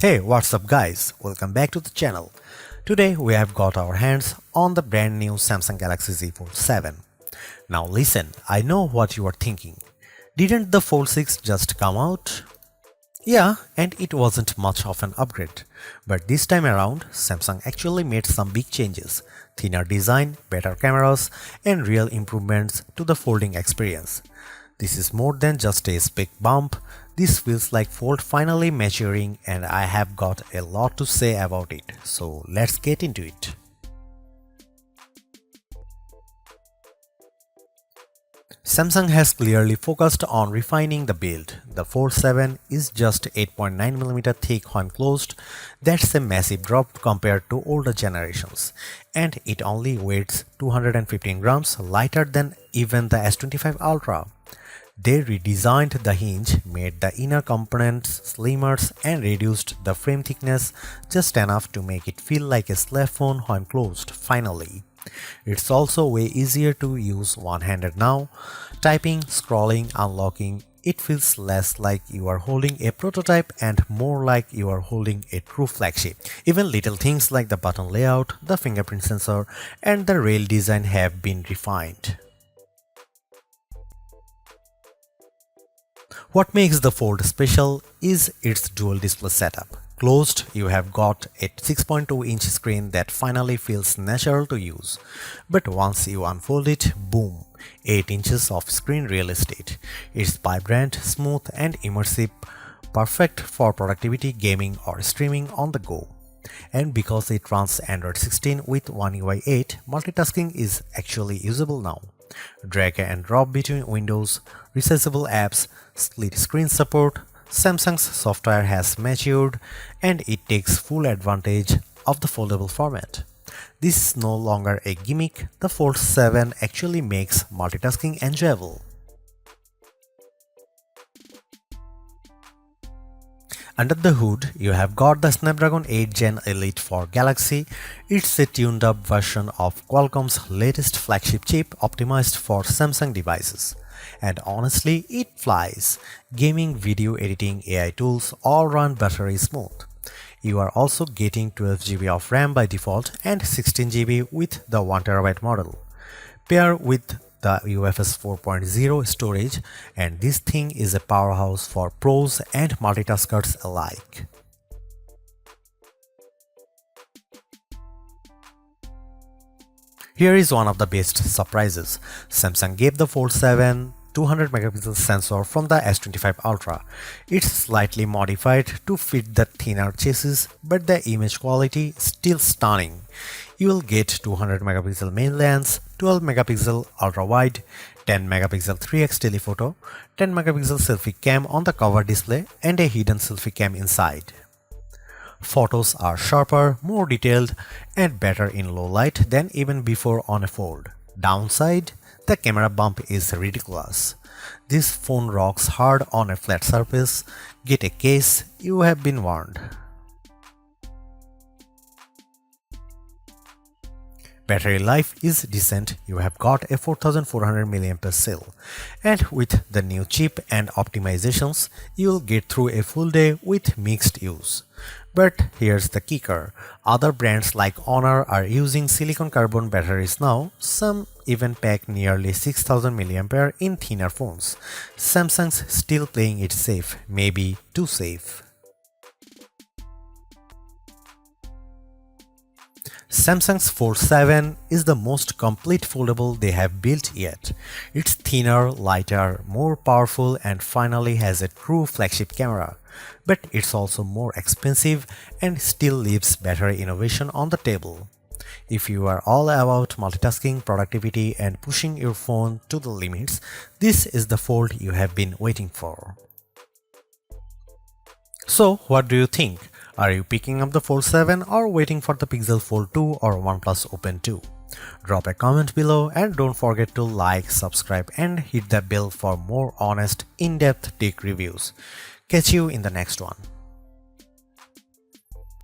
Hey, what's up guys? Welcome back to the channel. Today we have got our hands on the brand new Samsung Galaxy Z Fold 7. Now listen, I know what you are thinking. Didn't the Fold 6 just come out? Yeah, and it wasn't much of an upgrade. But this time around, Samsung actually made some big changes. Thinner design, better cameras, and real improvements to the folding experience. This is more than just a spec bump. This feels like Fold finally maturing, and I have got a lot to say about it. So let's get into it. Samsung has clearly focused on refining the build. The Fold 7 is just 8.9mm thick when closed. That's a massive drop compared to older generations. And it only weighs 215 grams, lighter than even the S25 Ultra. They redesigned the hinge, made the inner components slimmer, and reduced the frame thickness just enough to make it feel like a slab phone when closed, finally. It's also way easier to use one-handed now. Typing, scrolling, unlocking, it feels less like you are holding a prototype and more like you are holding a true flagship. Even little things like the button layout, the fingerprint sensor, and the rail design have been refined. What makes the Fold special is its dual display setup. Closed, you have got a 6.2-inch screen that finally feels natural to use. But once you unfold it, boom, 8 inches of screen real estate. It's vibrant, smooth, and immersive, perfect for productivity, gaming, or streaming on the go. And because it runs Android 16 with One UI 8, multitasking is actually usable now. Drag and drop between windows, resizable apps, split screen support. Samsung's software has matured and it takes full advantage of the foldable format. This is no longer a gimmick. The Fold 7 actually makes multitasking enjoyable. Under the hood, you have got the Snapdragon 8 Gen Elite for Galaxy. It's a tuned-up version of Qualcomm's latest flagship chip optimized for Samsung devices. And honestly, it flies. Gaming, video editing, AI tools all run battery smooth. You are also getting 12GB of RAM by default and 16GB with the 1TB model. Pair with the UFS 4.0 storage, and this thing is a powerhouse for pros and multitaskers alike. Here is one of the best surprises. Samsung gave the Fold 7 200MP sensor from the S25 Ultra. It's slightly modified to fit the thinner chassis, but the image quality is still stunning. You will get 200MP main lens, 12MP ultra-wide, 10MP 3x telephoto, 10MP selfie cam on the cover display, and a hidden selfie cam inside. Photos are sharper, more detailed, and better in low light than even before on a Fold. Downside, the camera bump is ridiculous. This phone rocks hard on a flat surface. Get a case, you have been warned. Battery life is decent. You have got a 4400 mAh cell, and with the new chip and optimizations, you'll get through a full day with mixed use. But here's the kicker. Other brands like Honor are using silicon carbon batteries now. Some even pack nearly 6000 mAh in thinner phones. Samsung's still playing it safe, maybe too safe. Samsung's Fold 7 is the most complete foldable they have built yet. It's thinner, lighter, more powerful, and finally has a true flagship camera. But it's also more expensive and still leaves better innovation on the table. If you are all about multitasking, productivity, and pushing your phone to the limits, this is the Fold you have been waiting for. So, what do you think? Are you picking up the Fold 7 or waiting for the Pixel Fold 2 or OnePlus Open 2? Drop a comment below and don't forget to like, subscribe, and hit the bell for more honest, in-depth tech reviews. Catch you in the next one.